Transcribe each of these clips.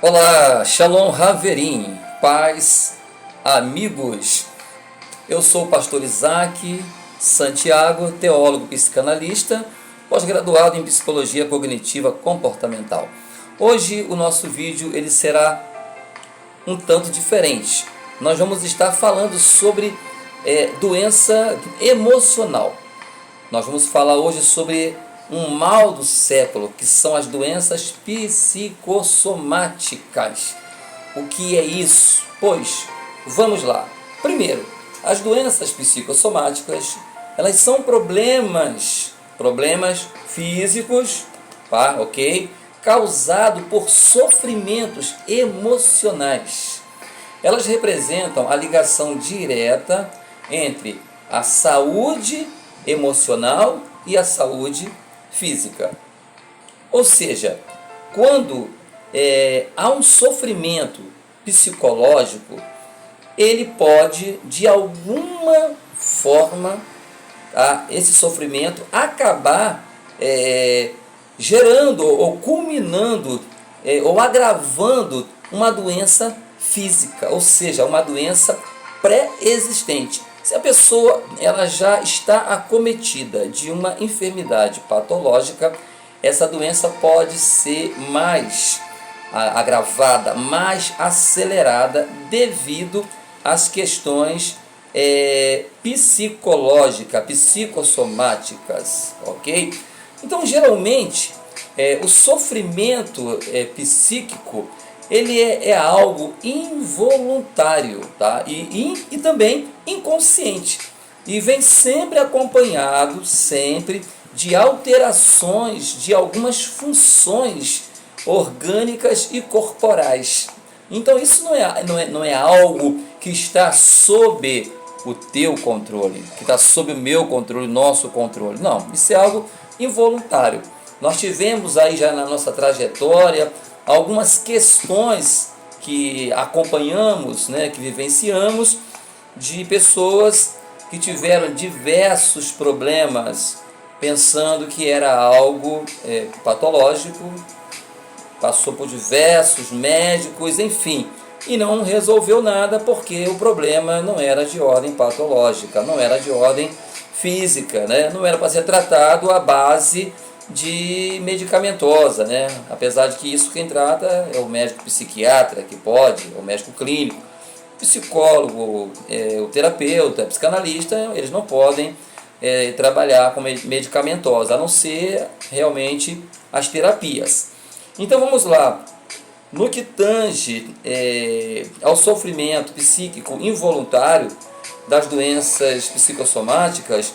Olá, Shalom Haverim, paz, amigos. Eu sou o pastor Isaac Santiago, teólogo psicanalista, pós-graduado em psicologia cognitiva comportamental. Hoje o nosso vídeo ele será um tanto diferente. Nós vamos estar falando sobre doença emocional. Nós vamos falar hoje sobre um mal do século, que são as doenças psicossomáticas. O que é isso? Pois, vamos lá. Primeiro, as doenças psicossomáticas, elas são problemas físicos, tá? Ok? Causados por sofrimentos emocionais. Elas representam a ligação direta entre a saúde emocional e a saúde física. Ou seja, quando há um sofrimento psicológico, ele pode, de alguma forma, esse sofrimento acabar gerando ou culminando ou agravando uma doença física, ou seja, uma doença pré-existente. Se a pessoa ela já está acometida de uma enfermidade patológica, essa doença pode ser mais agravada, mais acelerada devido às questões psicológicas, psicossomáticas, ok? Então, geralmente, o sofrimento psíquico ele é algo involuntário, tá? E também inconsciente. E vem sempre acompanhado, de alterações de algumas funções orgânicas e corporais. Então isso não é algo que está sob o teu controle, que está sob o meu controle, nosso controle. Não, isso é algo involuntário. Nós tivemos aí já na nossa trajetória algumas questões que acompanhamos, que vivenciamos, de pessoas que tiveram diversos problemas, pensando que era algo patológico, passou por diversos médicos, enfim, e não resolveu nada porque o problema não era de ordem patológica, não era de ordem física, não era para ser tratado à base de medicamentosa, apesar de que isso quem trata é o médico psiquiatra que pode, o médico clínico, o psicólogo, o terapeuta, o psicanalista, eles não podem trabalhar com medicamentosa, a não ser realmente as terapias. Então vamos lá, no que tange ao sofrimento psíquico involuntário das doenças psicossomáticas,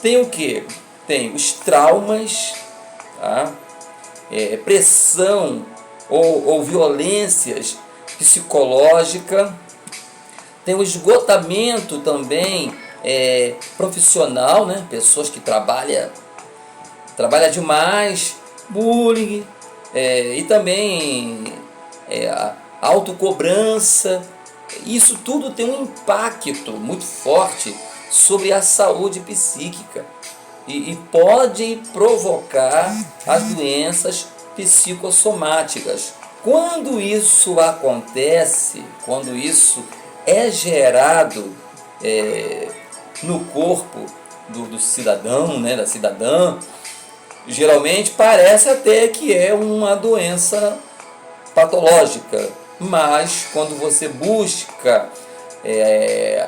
tem o que? Tem os traumas, tá? Pressão ou violências psicológica, tem o esgotamento também profissional, pessoas que trabalham demais, bullying, e também a autocobrança. Isso tudo tem um impacto muito forte sobre a saúde psíquica e pode provocar as doenças psicossomáticas. Quando isso acontece, quando isso é gerado no corpo do cidadão, da cidadã, geralmente parece até que é uma doença patológica, mas quando você busca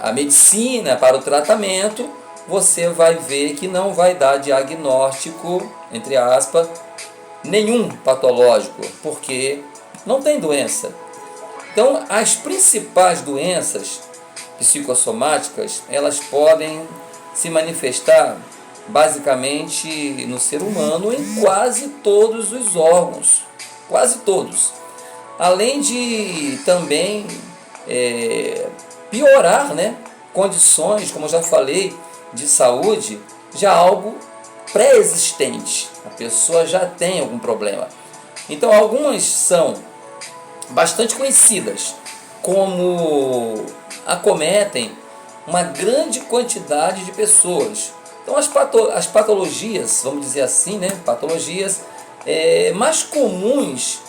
a medicina para o tratamento, você vai ver que não vai dar diagnóstico, entre aspas, nenhum patológico, porque não tem doença. Então, as principais doenças psicossomáticas, elas podem se manifestar basicamente no ser humano em quase todos os órgãos, quase todos. Além de também piorar, condições, como eu já falei, de saúde, já algo pré-existente. A pessoa já tem algum problema. Então, algumas são bastante conhecidas, como acometem uma grande quantidade de pessoas. Então, as patologias, vamos dizer assim, patologias mais comuns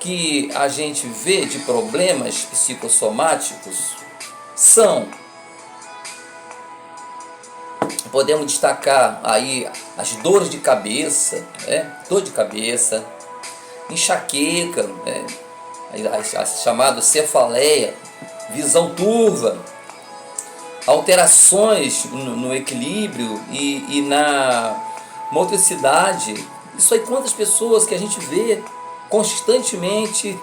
que a gente vê de problemas psicossomáticos são, podemos destacar aí as dores de cabeça, dor de cabeça, enxaqueca, a chamada cefaleia, visão turva, alterações no equilíbrio e na motricidade. Isso aí, quantas pessoas que a gente vê constantemente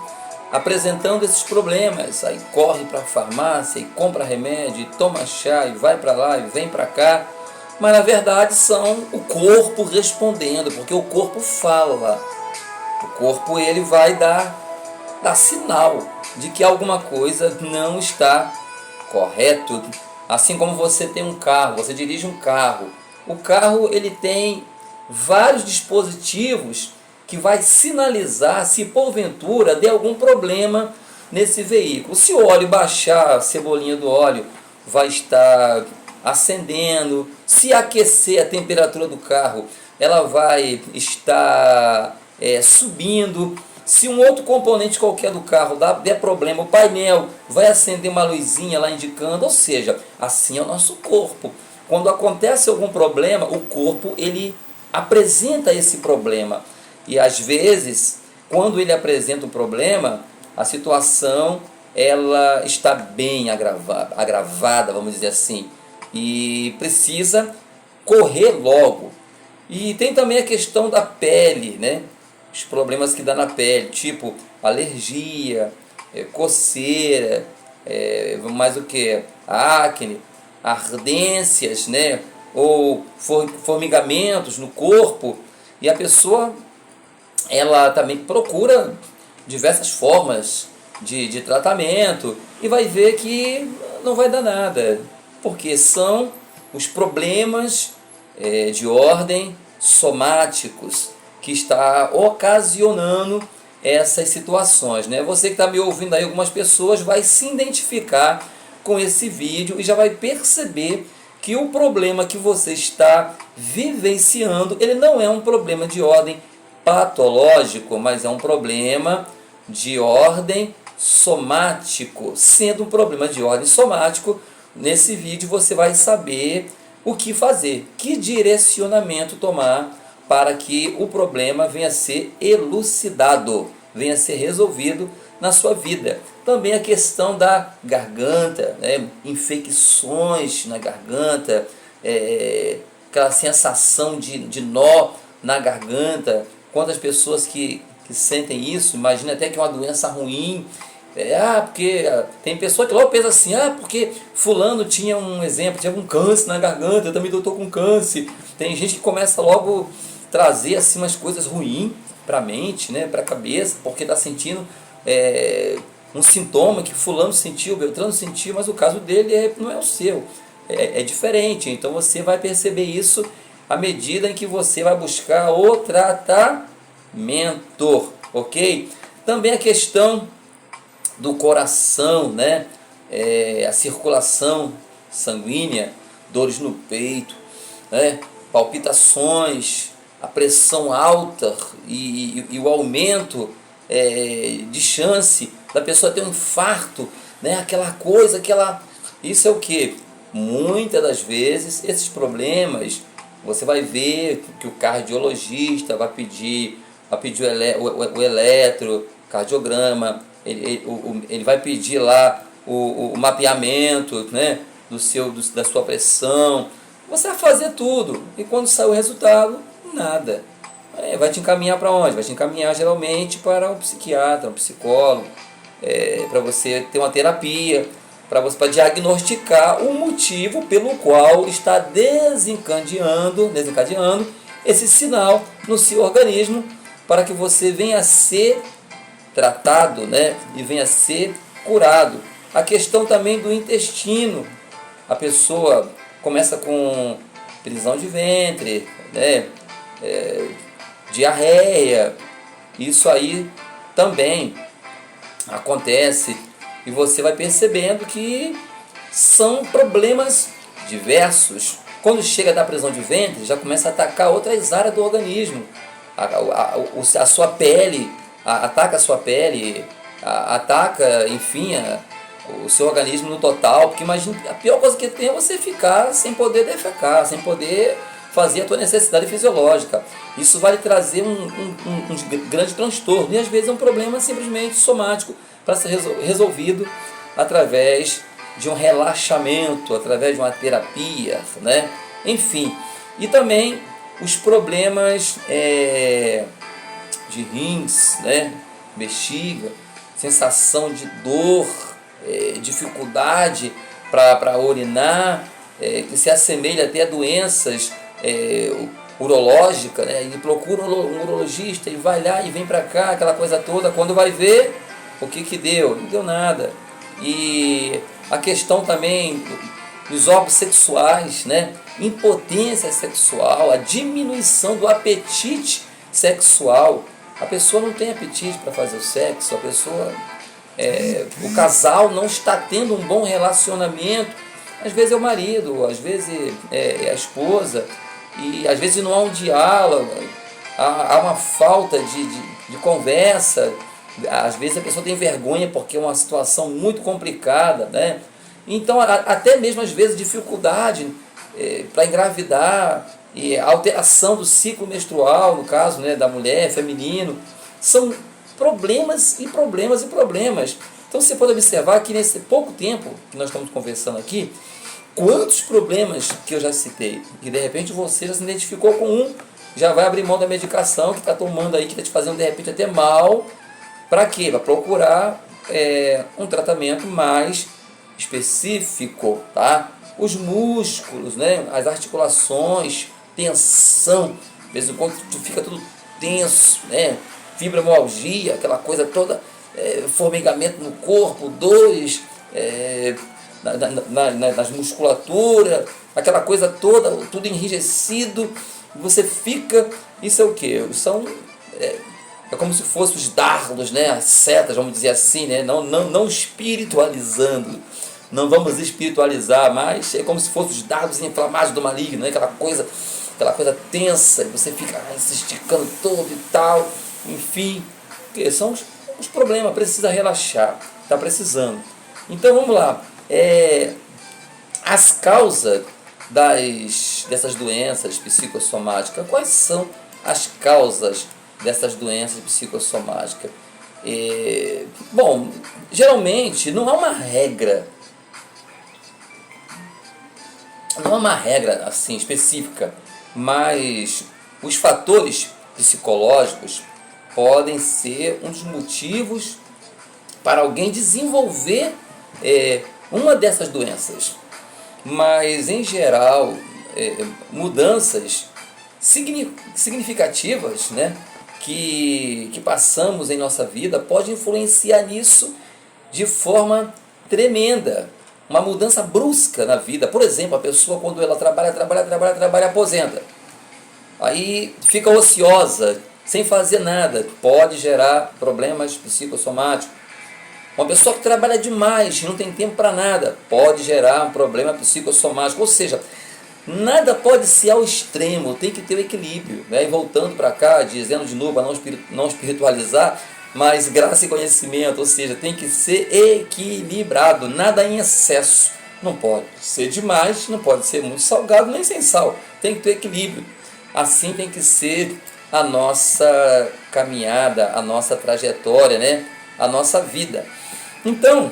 apresentando esses problemas, aí corre para a farmácia e compra remédio, e toma chá e vai para lá e vem para cá, mas na verdade são o corpo respondendo, porque o corpo fala, o corpo ele vai dar sinal de que alguma coisa não está correto. Assim como você tem um carro, você dirige um carro, o carro ele tem vários dispositivos que vai sinalizar se porventura der algum problema nesse veículo. Se o óleo baixar, a cebolinha do óleo vai estar acendendo. Se aquecer a temperatura do carro, ela vai estar subindo. Se um outro componente qualquer do carro der problema, o painel vai acender uma luzinha lá indicando. Ou seja, assim é o nosso corpo. Quando acontece algum problema, o corpo ele apresenta esse problema. E às vezes, quando ele apresenta o problema, a situação ela está bem agravada, vamos dizer assim, e precisa correr logo. E tem também a questão da pele, né? Os problemas que dá na pele, tipo alergia, coceira, mais o que? Acne, ardências, né? Ou formigamentos no corpo. E a pessoa ela também procura diversas formas de tratamento e vai ver que não vai dar nada, porque são os problemas de ordem somáticos que está ocasionando essas situações, né? Você que está me ouvindo aí, algumas pessoas vai se identificar com esse vídeo e já vai perceber que o problema que você está vivenciando, ele não é um problema de ordem patológico, mas é um problema de ordem somático. Sendo um problema de ordem somático, nesse vídeo você vai saber o que fazer, que direcionamento tomar para que o problema venha a ser elucidado, venha a ser resolvido na sua vida. Também a questão da garganta, né? Infecções na garganta, aquela sensação de nó na garganta. Quantas pessoas que sentem isso, imagina até que é uma doença ruim, porque tem pessoa que logo pensa assim, porque fulano tinha um exemplo, tinha um câncer na garganta, eu também estou com câncer. Tem gente que começa logo a trazer assim umas coisas ruins para a mente, né, para a cabeça, porque está sentindo um sintoma que fulano sentiu, Beltrano sentiu, mas o caso dele não é o seu, é diferente. Então você vai perceber isso à medida em que você vai buscar o tratamento, ok? Também a questão do coração, né? A circulação sanguínea, dores no peito, né? Palpitações, a pressão alta e o aumento de chance da pessoa ter um infarto, né? Aquela coisa, isso é o que? Muitas das vezes esses problemas você vai ver que o cardiologista vai pedir o eletrocardiograma, ele vai pedir lá o mapeamento, né, da sua pressão. Você vai fazer tudo e quando sair o resultado, nada. Vai te encaminhar para onde? Vai te encaminhar geralmente para um psiquiatra, um psicólogo, para você ter uma terapia, para diagnosticar o motivo pelo qual está desencadeando esse sinal no seu organismo, para que você venha a ser tratado, né, e venha a ser curado. A questão também do intestino, a pessoa começa com prisão de ventre, né, diarreia, isso aí também acontece. E você vai percebendo que são problemas diversos. Quando chega da prisão de ventre, já começa a atacar outras áreas do organismo. A sua pele ataca a sua pele, ataca, enfim, o seu organismo no total, porque imagina, a pior coisa que tem é você ficar sem poder defecar, sem poder fazer a tua necessidade fisiológica. Isso vai trazer um grande transtorno, e às vezes é um problema simplesmente somático para ser resolvido através de um relaxamento, através de uma terapia, né? Enfim, e também os problemas de rins, né? Bexiga, sensação de dor, dificuldade para urinar, que se assemelha até a doenças urológicas, né? E procura um urologista e vai lá e vem para cá, aquela coisa toda. Quando vai ver, o que deu? Não deu nada. E a questão também dos órgãos sexuais, né? Impotência sexual, a diminuição do apetite sexual. A pessoa não tem apetite para fazer o sexo, a pessoa, o casal não está tendo um bom relacionamento. Às vezes é o marido, às vezes é a esposa, e às vezes não há um diálogo, há uma falta de conversa. Às vezes a pessoa tem vergonha porque é uma situação muito complicada, né? Então, até mesmo às vezes dificuldade para engravidar, e a alteração do ciclo menstrual, no caso, né, da mulher, feminino, são problemas e problemas e problemas. Então você pode observar que nesse pouco tempo que nós estamos conversando aqui, quantos problemas que eu já citei, e de repente você já se identificou com um, já vai abrir mão da medicação que está tomando aí, que está te fazendo de repente até mal. Para quê? Para procurar um tratamento mais específico, tá? Os músculos, né? As articulações, tensão, de vez em quando tu fica tudo tenso, né? Fibromialgia, aquela coisa toda, formigamento no corpo, dores nas musculaturas, aquela coisa toda, tudo enrijecido, você fica, isso é o que? É como se fossem os dardos, né? As setas, vamos dizer assim, né? Não espiritualizando, não vamos espiritualizar, mas é como se fossem os dardos inflamados do maligno, né? Aquela coisa tensa, você fica se esticando todo e tal, enfim, que são os problemas, precisa relaxar, está precisando. Então vamos lá, as causas dessas doenças psicossomáticas, quais são as causas dessas doenças psicossomáticas? Bom, geralmente não há uma regra, assim específica, mas os fatores psicológicos podem ser um dos motivos para alguém desenvolver uma dessas doenças. Mas em geral, mudanças significativas, né, que passamos em nossa vida pode influenciar nisso de forma tremenda. Uma mudança brusca na vida. Por exemplo, a pessoa quando ela trabalha, aposenta. Aí fica ociosa, sem fazer nada. Pode gerar problemas psicossomáticos. Uma pessoa que trabalha demais, não tem tempo para nada, pode gerar um problema psicossomático. Ou seja, nada pode ser ao extremo, tem que ter o equilíbrio, né? E voltando para cá, dizendo de novo, para não espiritualizar, mas graça e conhecimento, ou seja, tem que ser equilibrado, nada em excesso. Não pode ser demais, não pode ser muito salgado, nem sem sal, tem que ter equilíbrio. Assim tem que ser a nossa caminhada, a nossa trajetória, né? A nossa vida. Então,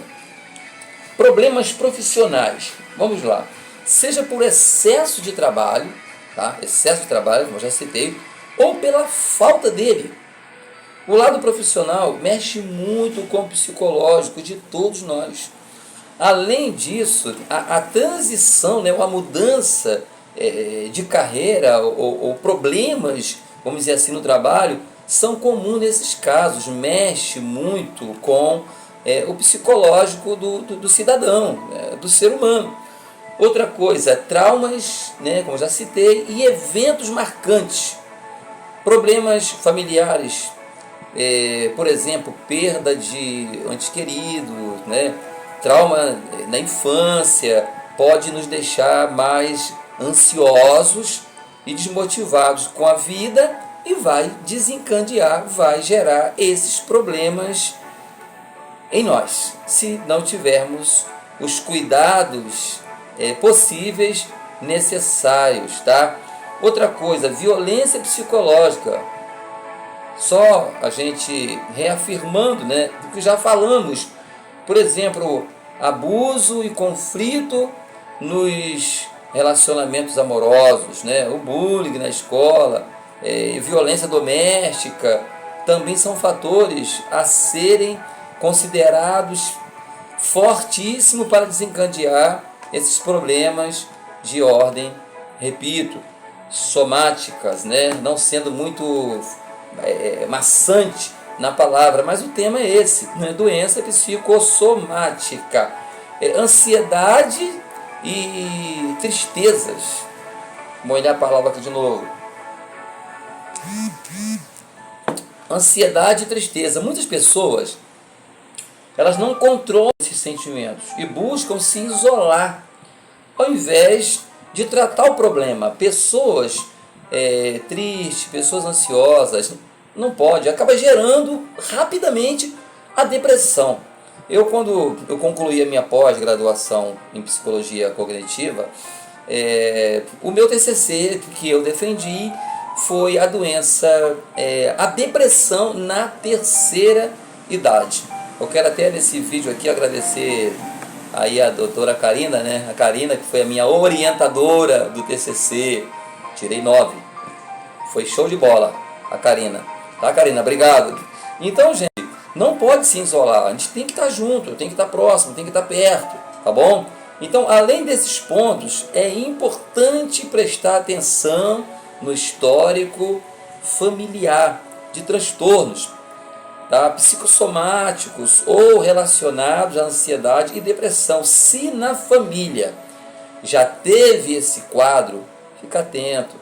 problemas profissionais, vamos lá, seja por excesso de trabalho, tá? Excesso de trabalho, como eu já citei, ou pela falta dele. O lado profissional mexe muito com o psicológico de todos nós. Além disso, a transição, né, a mudança de carreira ou problemas, vamos dizer assim, no trabalho, são comuns nesses casos, mexe muito com o psicológico do cidadão, do ser humano. Outra coisa, traumas, né, como eu já citei, e eventos marcantes, problemas familiares, por exemplo, perda de entes queridos, né, trauma na infância, pode nos deixar mais ansiosos e desmotivados com a vida e vai desencadear, vai gerar esses problemas em nós, se não tivermos os cuidados possíveis, necessários, tá? Outra coisa, violência psicológica. Só a gente reafirmando, né, do que já falamos. Por exemplo, abuso e conflito nos relacionamentos amorosos, né? O bullying na escola, violência doméstica, também são fatores a serem considerados fortíssimos para desencadear esses problemas de ordem, repito, somáticas, né? Não sendo muito maçante na palavra, mas o tema é esse, né? Doença psicossomática, ansiedade e tristezas. Vou olhar a palavra aqui de novo. Ansiedade e tristeza. Muitas pessoas, elas não controlam esses sentimentos e buscam se isolar ao invés de tratar o problema. Pessoas tristes, pessoas ansiosas, não pode, acaba gerando rapidamente a depressão. Quando eu concluí a minha pós-graduação em psicologia cognitiva, o meu TCC que eu defendi foi a doença, a depressão na terceira idade. Eu quero até nesse vídeo aqui agradecer aí a doutora Karina, né? A Karina, que foi a minha orientadora do TCC, tirei 9, foi show de bola a Karina, tá, Karina? Obrigado. Então, gente, não pode se isolar, a gente tem que estar junto, tem que estar próximo, tem que estar perto, tá bom? Então, além desses pontos, é importante prestar atenção no histórico familiar de transtornos, tá? Psicossomáticos ou relacionados à ansiedade e depressão. Se na família já teve esse quadro, fica atento,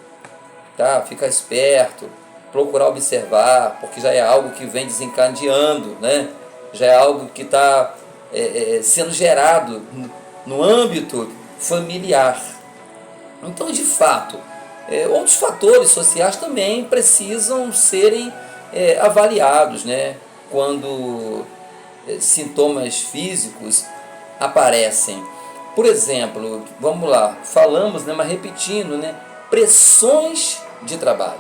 tá? Fica esperto, procurar observar, porque já é algo que vem desencadeando, né? Já é algo que está sendo gerado no âmbito familiar. Então, de fato, outros fatores sociais também precisam serem avaliados, né? Quando sintomas físicos aparecem. Por exemplo, vamos lá, falamos, né, mas repetindo, né, pressões de trabalho,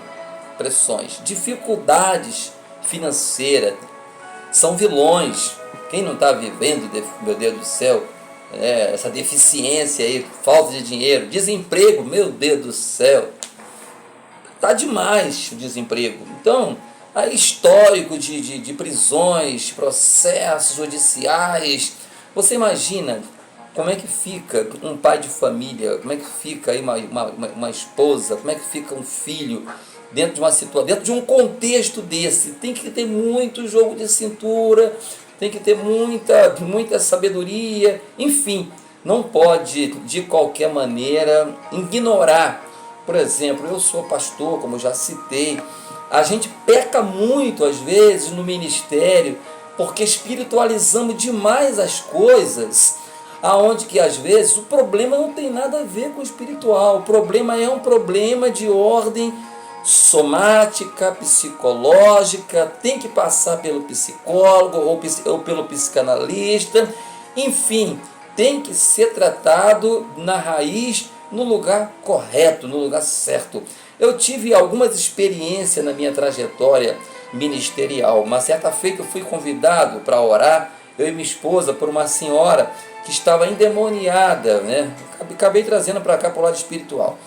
pressões, dificuldades financeiras, são vilões. Quem não está vivendo, meu Deus do céu, essa deficiência aí, falta de dinheiro, desemprego, meu Deus do céu, tá demais o desemprego. Então, aí histórico de prisões, processos judiciais. Você imagina como é que fica um pai de família, como é que fica aí uma esposa, como é que fica um filho dentro de uma situação, dentro de um contexto desse. Tem que ter muito jogo de cintura, tem que ter muita sabedoria, enfim, não pode de qualquer maneira ignorar. Por exemplo, eu sou pastor, como eu já citei, a gente peca muito às vezes no ministério porque espiritualizamos demais as coisas, aonde que às vezes o problema não tem nada a ver com o espiritual, o problema é um problema de ordem somática, psicológica, tem que passar pelo psicólogo ou pelo psicanalista, enfim, tem que ser tratado na raiz, no lugar correto, no lugar certo. Eu tive algumas experiências na minha trajetória ministerial. Uma certa feita eu fui convidado para orar, eu e minha esposa, por uma senhora que estava endemoniada, né? Acabei trazendo para cá para o lado espiritual.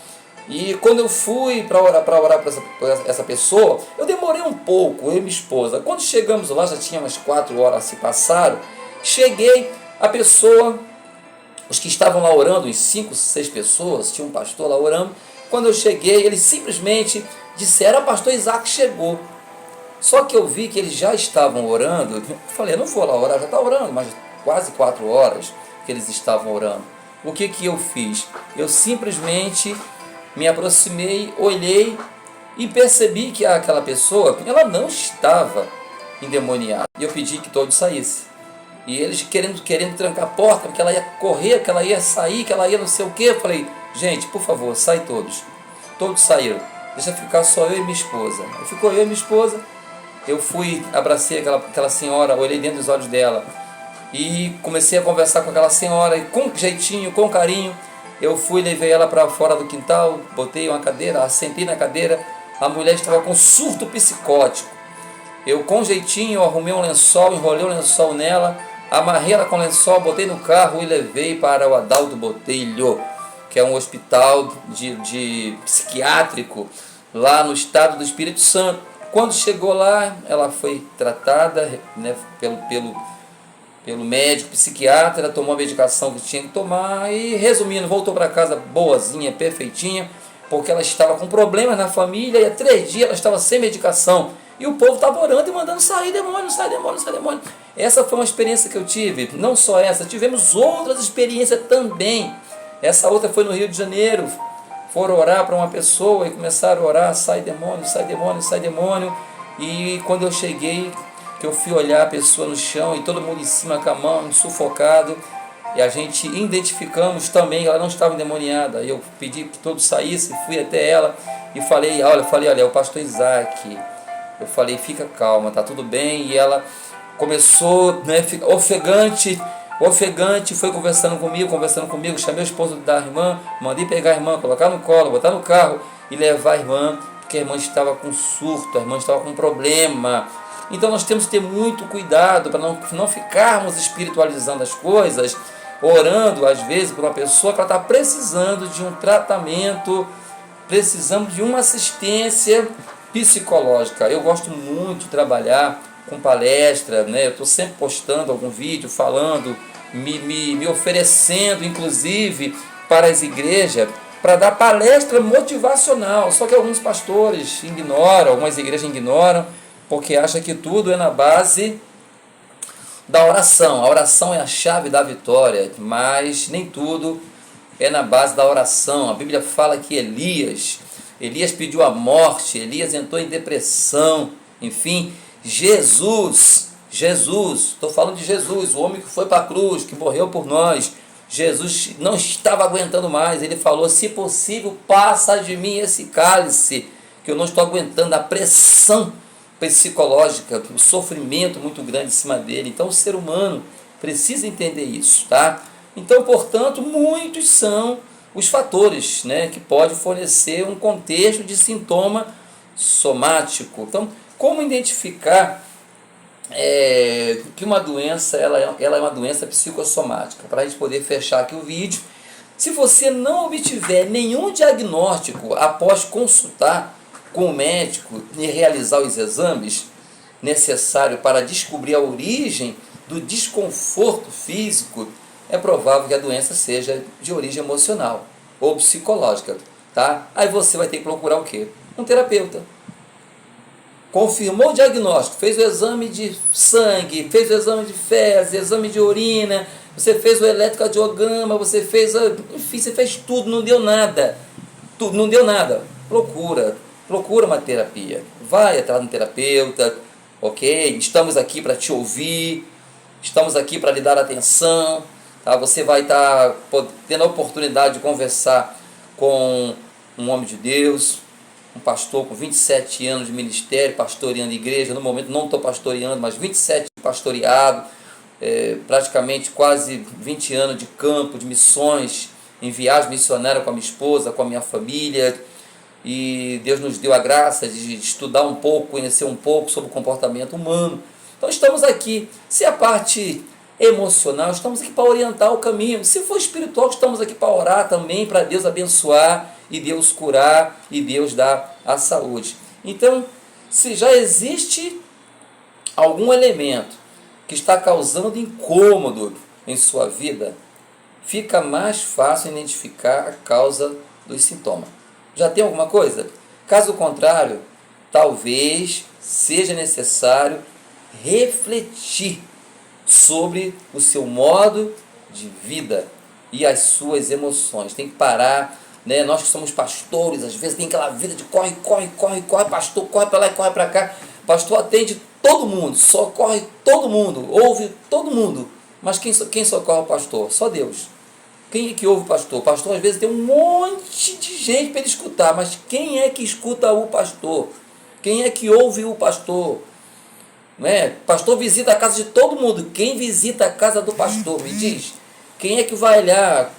E quando eu fui para orar para essa pessoa, eu demorei um pouco, eu e minha esposa. Quando chegamos lá, já tinha umas 4 horas se passaram, cheguei, a pessoa, os que estavam lá orando, uns 5, 6 pessoas, tinha um pastor lá orando. Quando eu cheguei, eles simplesmente disseram: pastor Isaac chegou. Só que eu vi que eles já estavam orando. Eu falei: eu não vou lá orar, já está orando, mas quase 4 horas que eles estavam orando. O que eu fiz? Eu simplesmente me aproximei, olhei e percebi que aquela pessoa, ela não estava endemoniada. E eu pedi que todos saíssem. E eles querendo trancar a porta, que ela ia correr, que ela ia sair, que ela ia não sei o quê. Eu falei: gente, por favor, sai todos. Todos saíram. deixa ficar só eu e minha esposa. Aí ficou eu e minha esposa. Eu fui, abracei aquela senhora, olhei dentro dos olhos dela e comecei a conversar com aquela senhora, e com jeitinho, com carinho, eu fui, levei ela para fora do quintal, botei uma cadeira, assentei na cadeira. A mulher estava com surto psicótico. Eu, com jeitinho, arrumei um lençol, enrolei o lençol nela, amarrei ela com o lençol, botei no carro e levei para o Adalto Botelho, que é um hospital de psiquiátrico lá no estado do Espírito Santo. Quando chegou lá, ela foi tratada, né, pelo médico psiquiatra, tomou a medicação que tinha que tomar e, resumindo, voltou para casa boazinha, perfeitinha, porque ela estava com problemas na família e há 3 dias ela estava sem medicação. E o povo estava orando e mandando sair demônio, sai demônio, sai demônio. Essa foi uma experiência que eu tive, não só essa, tivemos outras experiências também. Essa outra foi no Rio de Janeiro, foram orar para uma pessoa e começaram a orar, sai demônio, sai demônio, sai demônio. E quando eu cheguei, que eu fui olhar a pessoa no chão e todo mundo em cima com a mão, sufocado, e a gente identificamos também que ela não estava endemoniada. Eu pedi que todos saíssem, fui até ela e falei, olha, é o pastor Isaac. Eu falei, fica calma, tá tudo bem. E ela começou, né, ofegante, foi conversando comigo, chamei o esposo da irmã, mandei pegar a irmã, colocar no colo, botar no carro e levar a irmã, porque a irmã estava com surto, a irmã estava com problema. Então nós temos que ter muito cuidado para não ficarmos espiritualizando as coisas, orando às vezes por uma pessoa que ela está precisando de um tratamento, precisando de uma assistência psicológica. Eu gosto muito de trabalhar com palestra, né? Eu estou sempre postando algum vídeo, falando, me oferecendo, inclusive, para as igrejas, para dar palestra motivacional. Só que alguns pastores ignoram, algumas igrejas ignoram, porque acham que tudo é na base da oração. A oração é a chave da vitória, mas nem tudo é na base da oração. A Bíblia fala que Elias pediu a morte, Elias entrou em depressão, enfim, Jesus, estou falando de Jesus, o homem que foi para a cruz, que morreu por nós. Jesus não estava aguentando mais, ele falou, se possível, passa de mim esse cálice, que eu não estou aguentando, a pressão psicológica, o sofrimento muito grande em cima dele. Então o ser humano precisa entender isso, tá? Então, portanto, muitos são os fatores, né, que pode fornecer um contexto de sintoma somático. Então, como identificar que uma doença ela é uma doença psicossomática? Para a gente poder fechar aqui o vídeo, se você não obtiver nenhum diagnóstico após consultar com o médico e realizar os exames necessários para descobrir a origem do desconforto físico, é provável que a doença seja de origem emocional ou psicológica, tá? Aí você vai ter que procurar o quê? Um terapeuta. Confirmou o diagnóstico, fez o exame de sangue, fez o exame de fezes, exame de urina, você fez o eletrocardiograma, você fez tudo, não deu nada. Não deu nada. Procura uma terapia. Vai atrás de um terapeuta, ok? Estamos aqui para te ouvir, estamos aqui para lhe dar atenção. Tá? Você vai estar tendo a oportunidade de conversar com um homem de Deus, um pastor com 27 anos de ministério, pastoreando igreja. No momento não estou pastoreando, mas 27 pastoreado, praticamente quase 20 anos de campo, de missões, em viagem missionária com a minha esposa, com a minha família. E Deus nos deu a graça de estudar um pouco, conhecer um pouco sobre o comportamento humano. Então estamos aqui. Se a parte emocional, estamos aqui para orientar o caminho. Se for espiritual, estamos aqui para orar também, para Deus abençoar e Deus curar e Deus dar a saúde. Então, se já existe algum elemento que está causando incômodo em sua vida, fica mais fácil identificar a causa dos sintomas. Já tem alguma coisa? Caso contrário, talvez seja necessário refletir sobre o seu modo de vida e as suas emoções. Tem que parar, né? Nós que somos pastores, às vezes tem aquela vida de corre, pastor, corre para lá e corre para cá. Pastor atende todo mundo, socorre todo mundo, ouve todo mundo. Mas quem socorre o pastor? Só Deus. Quem é que ouve o pastor? O pastor às vezes tem um monte de gente para ele escutar, mas quem é que escuta o pastor? Quem é que ouve o pastor? Né? Pastor visita a casa de todo mundo. Quem visita a casa do pastor? Me diz. Quem é que vai olhar?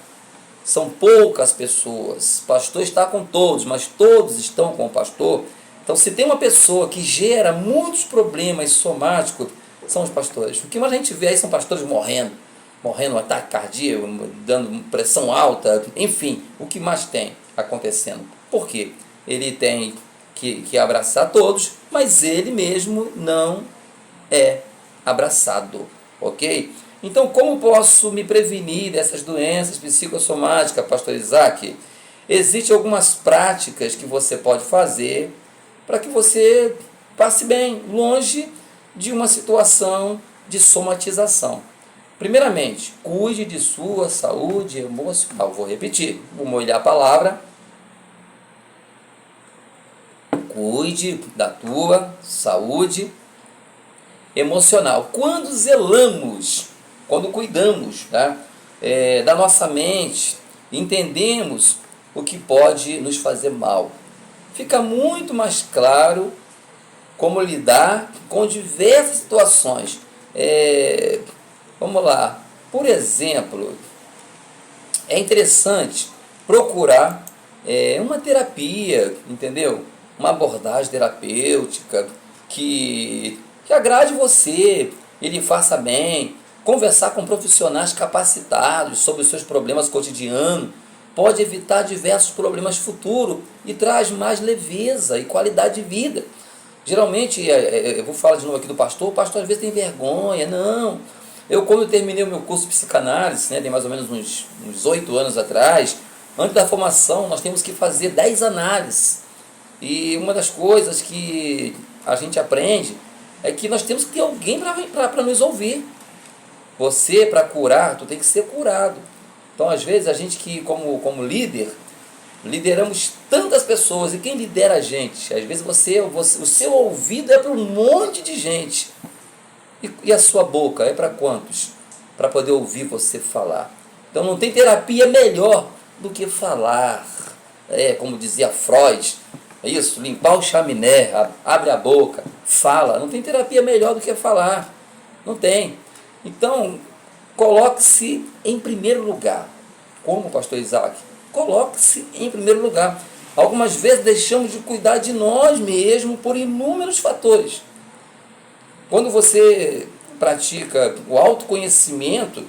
São poucas pessoas. O pastor está com todos, mas todos estão com o pastor. Então, se tem uma pessoa que gera muitos problemas somáticos, são os pastores. O que mais a gente vê aí são pastores morrendo, um ataque cardíaco, dando pressão alta, enfim, o que mais tem acontecendo. Por quê? Ele tem que abraçar todos, mas ele mesmo não é abraçado, ok? Então, como posso me prevenir dessas doenças psicossomáticas, pastor Isaac? Existem algumas práticas que você pode fazer para que você passe bem, longe de uma situação de somatização. Primeiramente, cuide de sua saúde emocional. Vou repetir, vou molhar a palavra. Cuide da tua saúde emocional. Quando zelamos, quando cuidamos, tá, da nossa mente, entendemos o que pode nos fazer mal. Fica muito mais claro como lidar com diversas situações. Vamos lá. Por exemplo, é interessante procurar uma terapia, entendeu? Uma abordagem terapêutica que agrade você, ele faça bem. Conversar com profissionais capacitados sobre os seus problemas cotidianos pode evitar diversos problemas futuros e traz mais leveza e qualidade de vida. Geralmente, eu vou falar de novo aqui do pastor, o pastor às vezes tem vergonha. Não, quando eu terminei o meu curso de psicanálise, né, tem mais ou menos uns 8 anos atrás, antes da formação nós temos que fazer 10 análises. E uma das coisas que a gente aprende é que nós temos que ter alguém para nos ouvir. Você, para curar, tu tem que ser curado. Então, às vezes, a gente que, como líder, lideramos tantas pessoas. E quem lidera a gente? Às vezes, o seu ouvido é para um monte de gente. E a sua boca é para quantos? Para poder ouvir você falar. Então, não tem terapia melhor do que falar. Como dizia Freud, é isso, limpar o chaminé, abre a boca, fala. Não tem terapia melhor do que falar. Não tem. Então, coloque-se em primeiro lugar. Como, pastor Isaac? Coloque-se em primeiro lugar. Algumas vezes deixamos de cuidar de nós mesmos por inúmeros fatores. Quando você pratica o autoconhecimento,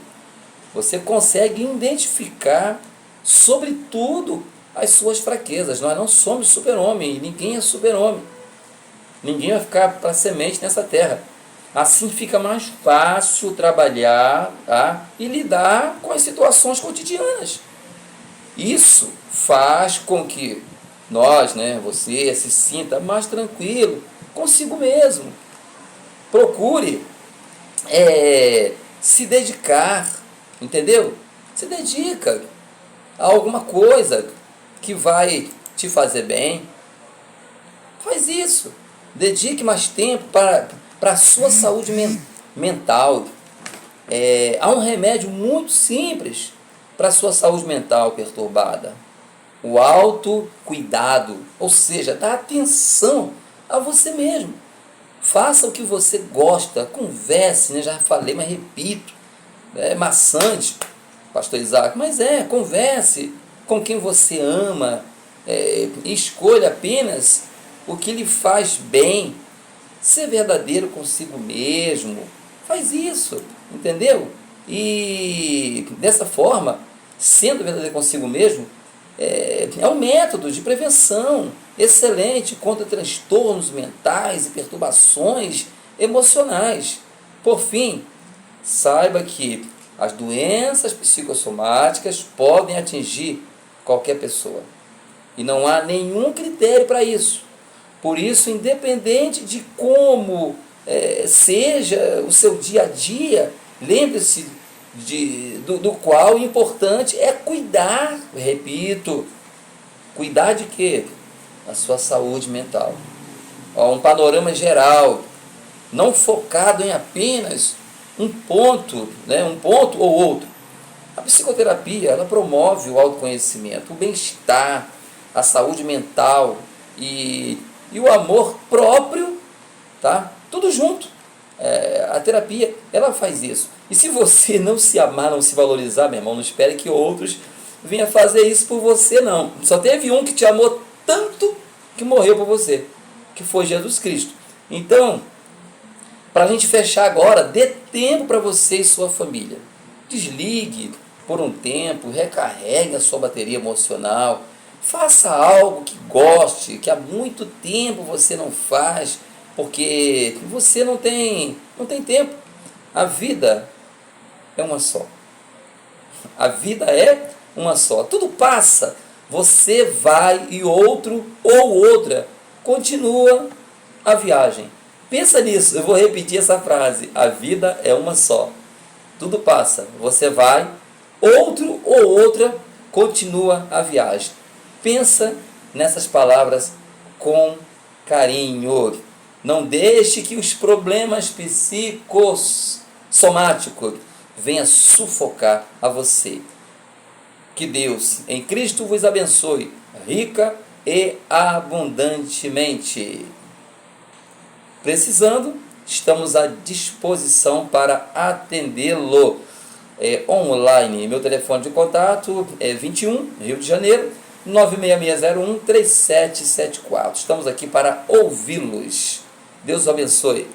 você consegue identificar, sobretudo, as suas fraquezas. Nós não somos super-homem, ninguém é super-homem. Ninguém vai ficar para semente nessa terra. Assim fica mais fácil trabalhar, tá, e lidar com as situações cotidianas. Isso faz com que nós, você se sinta mais tranquilo consigo mesmo. Procure se dedicar, entendeu? Se dedica a alguma coisa que vai te fazer bem. Faz isso. Dedique mais tempo para a sua saúde mental. Há um remédio muito simples para a sua saúde mental perturbada. O autocuidado, ou seja, dá atenção a você mesmo. Faça o que você gosta, converse, já falei, mas repito. É maçante, pastor Isaac, mas converse com quem você ama, escolha apenas o que lhe faz bem. Ser verdadeiro consigo mesmo, faz isso, entendeu? E dessa forma, sendo verdadeiro consigo mesmo, é um método de prevenção excelente contra transtornos mentais e perturbações emocionais. Por fim, saiba que as doenças psicossomáticas podem atingir qualquer pessoa e não há nenhum critério para isso. Por isso, independente de como seja o seu dia a dia, lembre-se do qual o importante é cuidar, repito, cuidar de quê? A sua saúde mental. Um panorama geral, não focado em apenas um ponto ou outro. A psicoterapia, ela promove o autoconhecimento, o bem-estar, a saúde mental e o amor próprio, tá? Tudo junto. A terapia, ela faz isso. E se você não se amar, não se valorizar, meu irmão, não espere que outros venham fazer isso por você, não. Só teve um que te amou tanto que morreu por você, que foi Jesus Cristo. Então, para a gente fechar agora, dê tempo para você e sua família. Desligue por um tempo, recarregue a sua bateria emocional, faça algo que goste, que há muito tempo você não faz, porque você não tem tempo. A vida é uma só. A vida é uma só. Tudo passa. Você vai e outro ou outra continua a viagem. Pensa nisso, eu vou repetir essa frase. A vida é uma só. Tudo passa. Você vai, outro ou outra continua a viagem. Pensa nessas palavras com carinho. Não deixe que os problemas psicossomáticos venham sufocar a você. Que Deus em Cristo vos abençoe, rica e abundantemente. Precisando, estamos à disposição para atendê-lo online. Meu telefone de contato é 21, Rio de Janeiro, 96601-3774. Estamos aqui para ouvi-los. Deus os abençoe.